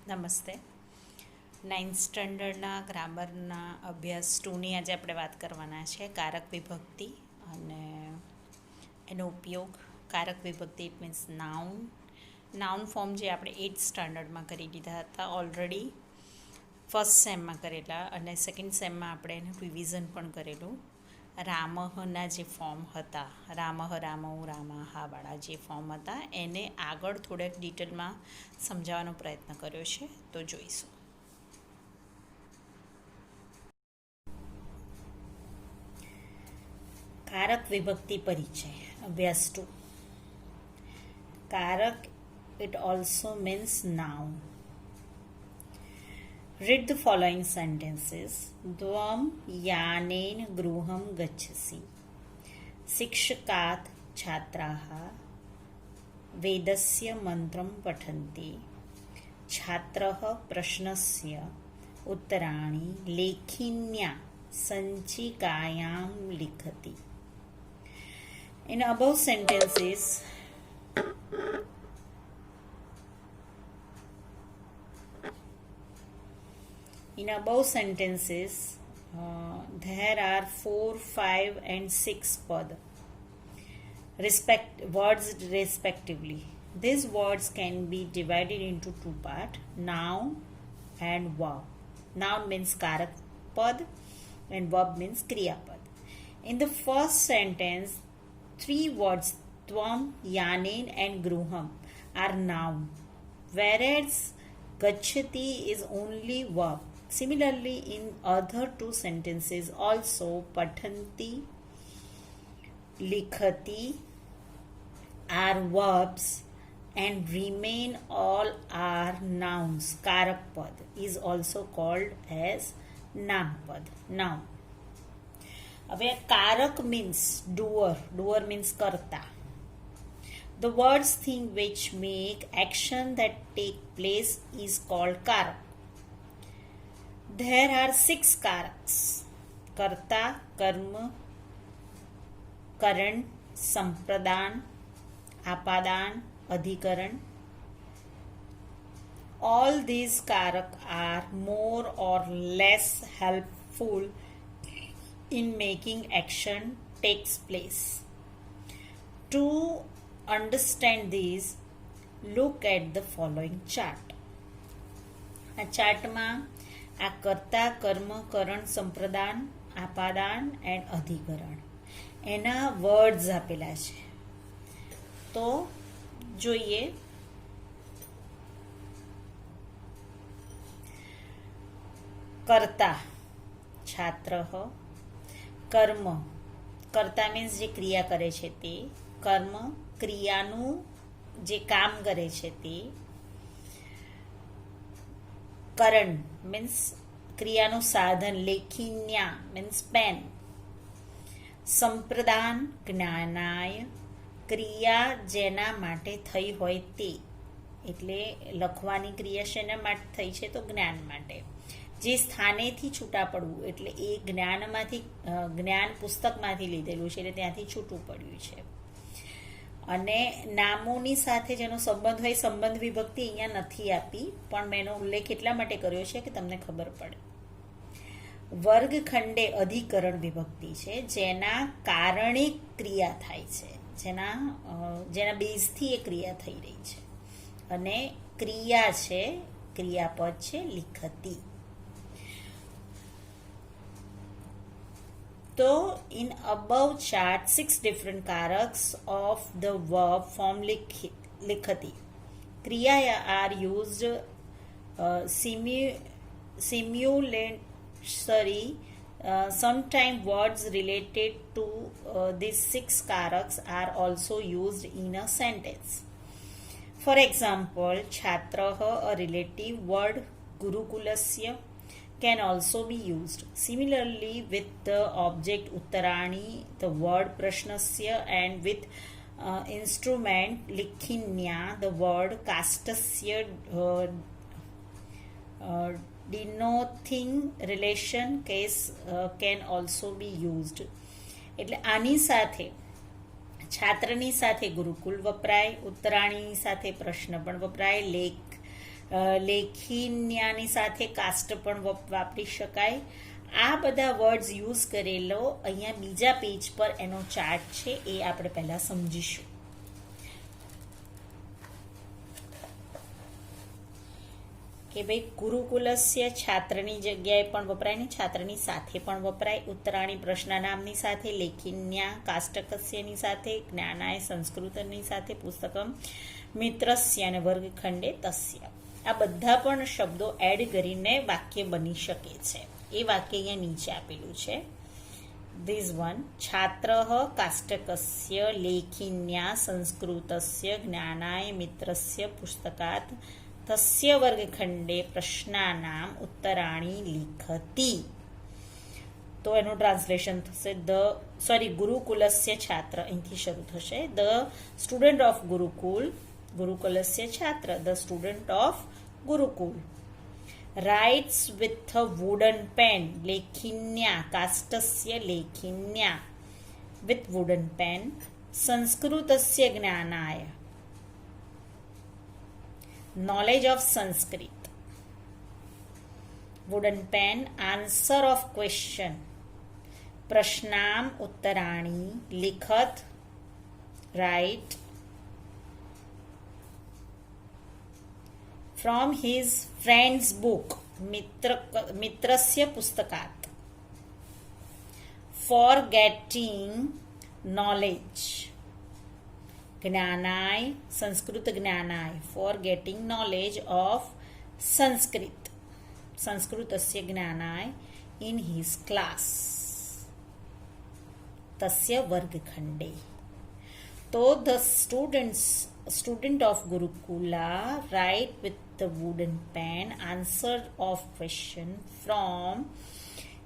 નમસ્તે. 9th સ્ટાન્ડર્ડના ગ્રામરના અભ્યાસ 2ની આજે આપણે વાત કરવાના છે કારક વિભક્તિ અને એનો ઉપયોગ. કારક વિભક્તિ ઇટ મીન્સ નાઉન ફોર્મ જે આપણે 8th સ્ટાન્ડર્ડમાં કરી દીધા હતા ઓલરેડી, ફર્સ્ટ સેમમાં કરેલા, અને સેકન્ડ સેમમાં આપણે એનું રિવિઝન પણ કરેલું. રામહના જે ફોર્મ હતા, રામહ રામૌ રામાહાવાળા જે ફોર્મ હતા એને આગળ થોડેક ડિટેલમાં સમજાવવાનો પ્રયત્ન કર્યો છે, તો જોઈશું. કારક વિભક્તિ પરિચય અભ્યાસ 2. કારક it also means noun. Read the following sentences. Dvam yanen gruham gachasi. शिक्षकात् छात्राः वेदस्य मन्त्रं पठन्ति. छात्रः प्रश्नस्य उत्तराणि लेखिन्या सञ्चिकायां लिखति. In above sentences, there are 4, 5 and 6 pad words respectively. These words can be divided into two parts, noun and verb. Noun means karak pad and verb means kriya pad. In the first sentence, 3 words tvam, yanen and gruham are noun, whereas gachati is only verb. Similarly, in other 2 sentences also, pathanti, likhati are verbs and remain all are nouns. Karak pad is also called as nampad, noun. હવે કારક means doer means karta. The words thing which make action that take place is called karak. There are 6 karaks: karta, karma, karan, sampradan, apadan, adhikaran. All these karak are more or less helpful in making action takes place. To understand these, look at the following chart. આ ચાર્ટમાં આ કર્તા, કર્મ, કરણ, સંપ્રદાન, આપાદાન and અધિકરણ એના words આપેલા છે. તો જોઈએ. કર્તા છાત્રઃ, કર્મ કર્તા મીન્સ જે ક્રિયા કરે છે તે, કર્મ ક્રિયાનું જે કામ કરે છે તે, કરણ મીન્સ ક્રિયાનું સાધન, લેખિન્યા મીન્સ પેન, સંપ્રદાન જ્ઞાનાય ક્રિયા જેના માટે થઈ હોય તે, એટલે લખવાની ક્રિયા શેના માટે થઈ છે તો જ્ઞાન માટે. જે સ્થાનેથી છૂટા પડવું એટલે એ જ્ઞાન પુસ્તકમાંથી લીધેલું છે એટલે ત્યાંથી છૂટું પડ્યું છે. અને નામોની સાથે જેનો સંબંધ હોય, સંબંધ વિભક્તિ અહીંયા નથી આપી, પણ મેં એનો ઉલ્લેખ એટલા માટે કર્યો છે કે તમને ખબર પડે. વર્ગખંડે અધિકરણ વિભક્તિ છે, જેના કારણે ક્રિયા થાય છે, જેના બેઝથી એ ક્રિયા થઈ રહી છે. અને ક્રિયા છે, ક્રિયાપદ છે લિખતી. So, in above chart, 6 different karaks of the verb form likhati. Kriya are used simultaneously. Sometimes words related to these 6 karaks are also used in a sentence. For example, chhatrah, a relative word, gurukulasya can also be used. Similarly, with the object uttarani, the word prashnasya, and with instrument likhinya, the word kastasya, denoting relation case can also be used. એટલે આની સાથે છાત્રની સાથે ગુરુકુલ વપરાય, ઉત્તરાણીની સાથે પ્રશ્ન પણ વપરાય, લેખ લેખિન્યાની સાથે કાસ્ટ પણ વાપરી શકાય. આ બધા વર્ડ્સ યુઝ કરેલો અહીંયા બીજા પેજ પર એનો ચાર્ટ છે, એ આપણે પહેલાં સમજીશું. કે ભાઈ ગુરુકુલસ્ય છાત્રની જગ્યાએ પણ વપરાય ને છાત્રની સાથે પણ વપરાય. ઉત્તરાણી પ્રશ્નાનામની સાથે, લેખિન્યા કાષ્ટકસ્યની સાથે, જ્ઞાનાય સંસ્કૃતની સાથે, પુસ્તકમ મિત્રસ્ય અને વર્ગખંડે તસ્ય. આ બધા પણ શબ્દો એડ કરીને વાક્ય બની શકે છે. એ વાક્ય અહીંયા નીચે આપેલું છે. ધીસ વન છાત્ર કાષ્ટકસ્ય લેખિન્યા સંસ્કૃતસ્ય જ્ઞાનાય મિત્રસ્ય પુસ્તકાત તસ્ય વર્ગખંડે પ્રશ્નાનામ ઉત્તરાણી લિખતી. તો એનું ટ્રાન્સલેશન થશે ગુરુકુલસ્ય છાત્ર, અહીંથી શરૂ થશે. ધ સ્ટુડન્ટ ઓફ ગુરુકુલસ્ય છાત્ર, the student of Gurukul writes with a wooden pen, લેખિન્યા કાષ્ટસ્ય લેખિન્યા with wooden pen, સંસ્કૃતસ્ય જ્ઞાનાય knowledge of Sanskrit, wooden pen answer of question, પ્રશ્નામ ઉત્તરાણી લિખત write from his friend's book મિત્રસ્ય પુસ્તકાત, for getting knowledge જ્ઞાનાય સંસ્કૃત જ્ઞાનાય, for getting knowledge of Sanskrit સંસ્કૃતસ્ય જ્ઞાનાય in his class તસ્ય વર્ગખંડે. તો the student of Gurukula write with the wooden pen answer of question from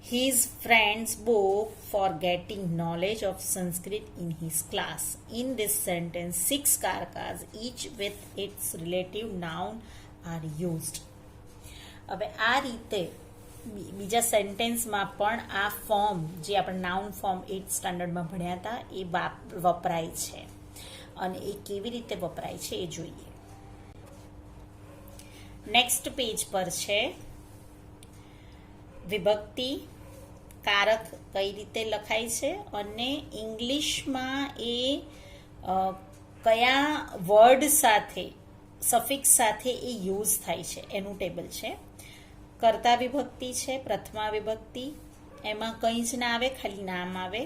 his friend's book for getting knowledge of Sanskrit in his class. In this sentence 6 karakas each with its relative noun are used. હવે આ રીતે બીજા સેન્ટેન્સમાં પણ આ form જે આપણે noun form 8th સ્ટાન્ડર્ડમાં ભણ્યા હતા એ વપરાય છે, અને એ કેવી રીતે વપરાય છે એ જોઈએ. નેક્સ્ટ પેજ પર છે વિભક્તિ, કારક કઈ રીતે લખાય છે અને ઇંગ્લિશમાં એ કયા વર્ડ સાથે સફિક્સ સાથે એ યુઝ થાય છે એનું ટેબલ છે. કર્તા વિભક્તિ છે, પ્રથમા વિભક્તિ, એમાં કંઈ જ ના આવે, ખાલી નામ આવે.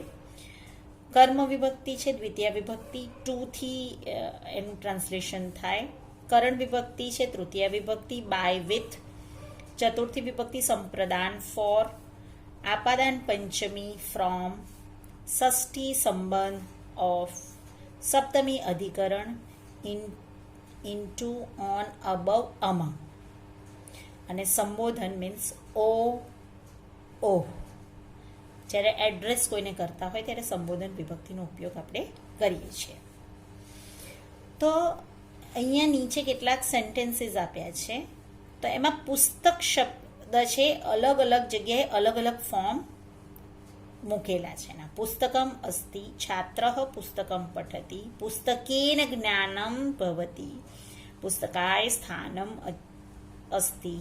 કર્મ વિભક્તિ છે, દ્વિતીય વિભક્તિ, ટુથી એનું ટ્રાન્સલેશન થાય. કરણ વિભક્તિ છે, તૃતીય વિભક્તિ, બાય વિથ. ચતુર્થી વિભક્તિ સંપ્રદાન, ફોર. આપાદાન Panchami, from. ષષ્ઠી સંબંધ, ઓફ. સપ્તમી અધિકરણ, ઇન્ટુ, ઓન, અબવ, among. અને સંબોધન મીન્સ ઓ. જ્યારે એડ્રેસ કોઈને કરતા હોય ત્યારે સંબોધન વિભક્તિનો ઉપયોગ આપણે કરીએ છીએ. તો અહીંયા નીચે કેટલાક સેન્ટેન્સીસ આપ્યા છે. તો એમાં પુસ્તક શબ્દ છે, અલગ અલગ જગ્યાએ અલગ અલગ ફોર્મ મૂકેલા છે. એના પુસ્તકમ અસ્તિ, છાત્ર પુસ્તકમ પઠતી, પુસ્તકેન જ્ઞાનમ ભવતી, પુસ્તકાય સ્થાનમ અસ્તિ,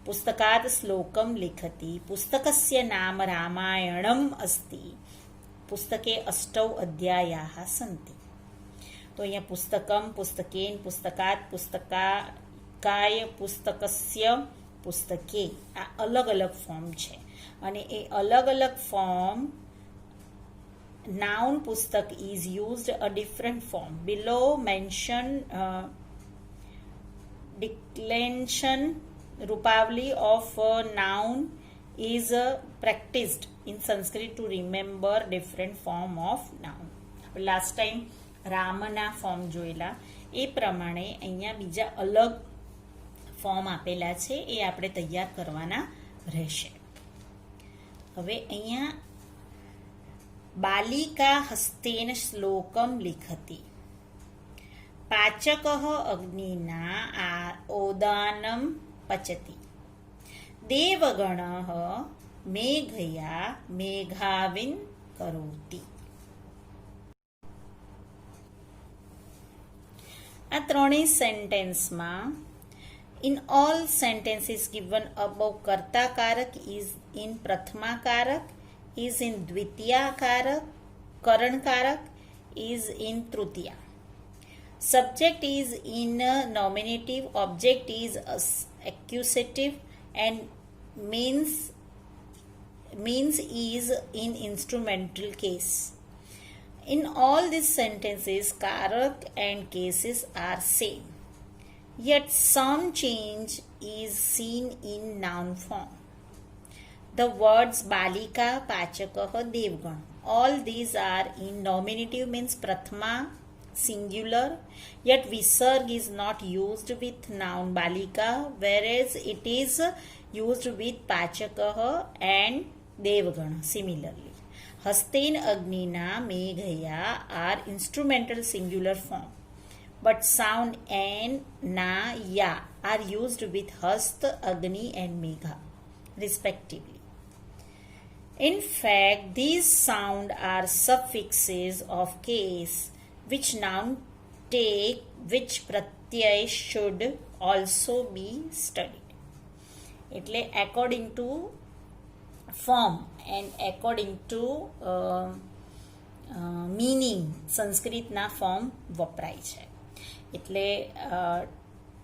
પુસ્તકાદ શ્લોકમ લિખતી, પુસ્તકસ્ય નામ રામાયણમ અસ્તિ, પુસ્તકે અષ્ટૌ અધ્યાયાः સન્તિ. તો અહીંયા પુસ્તકમ, પુસ્તકેન, પુસ્તકાત, પુસ્તકાય, પુસ્તકસ્ય, પુસ્તકે, આ અલગ અલગ ફોર્મ છે. અને એ અલગ અલગ ફોર્મ નાઉન પુસ્તક is used a different form. Below mention declension Rupavali of noun is practiced in Sanskrit to remember different form of noun. Last time રામના ફોર્મ જોયેલા એ પ્રમાણે અહીંયા બીજા અલગ ફોર્મ આપેલા છે, એ આપણે તૈયાર કરવાના રહેશે. હવે અહીંયા બાલિકા હસ્તેન શ્લોકમ લિખતી, પાચક અગ્નિના ઓદાનમ પચતી, દેવગણ મેઘયા મેઘાવિન કરોતી. આ ત્રણેય સેન્ટેન્સમાં In all sentences given above, karta karak is in prathama karak, is in dvitiya karak, karan karak is in tritiya. Subject is in nominative, object is accusative, and means is in instrumental case. In all these sentences, karak and cases are same. Yet some change is seen in noun form. The words balika, pachakah, devgan, all these are in nominative, means prathama, singular, yet visarg is not used with noun balika, whereas it is used with pachakah and devgan similarly. Hasten agnina meghaya are instrumental singular form, but sound and na ya are used with hast, agni and megha respectively. In fact, these sound are suffixes of case which noun take, which pratyay should also be studied. એટલે according to form and according to meaning સંસ્કૃતના form વપરાય છે. એટલે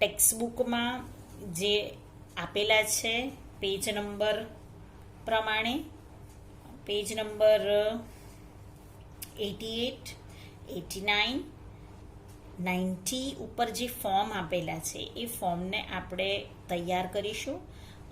ટેક્સ્ટબુકમાં જે આપેલા છે page number પ્રમાણે, પેજ નંબર 88, 89, 90 ઉપર જે ફોર્મ આપેલા છે એ ફોર્મને આપણે તૈયાર કરીશું,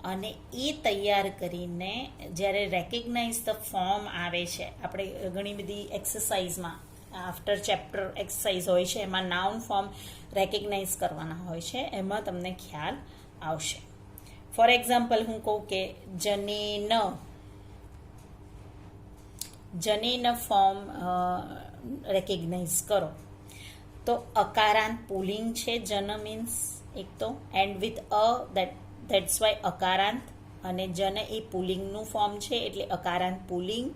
અને એ તૈયાર કરીને જ્યારે રેકગ્નાઇઝ ધ ફોર્મ આવે છે, આપણે ઘણી બધી એક્સરસાઇઝમાં આફ્ટર ચેપ્ટર એક્સરસાઇઝ હોય છે, એમાં નાઉન ફોર્મ રેકગ્નાઇઝ કરવાના હોય છે, એમાં તમને ખ્યાલ આવશે. ફોર એક્ઝામ્પલ હું કહું કે જનેન ફોર્મ રેકગ્નાઇઝ કરો, તો અકારાંત પુલિંગ છે, જન મીન્સ એક તો, and with a, that's why અકારાંત, અને જન એ પુલિંગનું ફોર્મ છે એટલે અકારાંત પુલિંગ.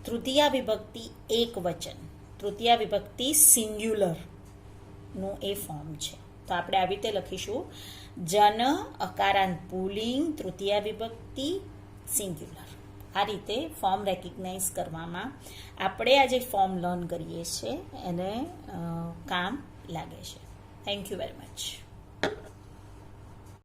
તૃતીયા વિભક્તિ એક વચન, તૃતીયા વિભક્તિ સિંગ્યુલરનું એ ફોર્મ છે. તો આપણે આવી રીતે લખીશું, જન અકારાંત પુલિંગ, તૃતીયા વિભક્તિ સિંગ્યુલર. આ રીતે ફોર્મ રેકગ્નાઇઝ કરવામાં આપણે આ જે ફોર્મ લર્ન કરીએ છીએ એને કામ લાગે છે. Thank you very much.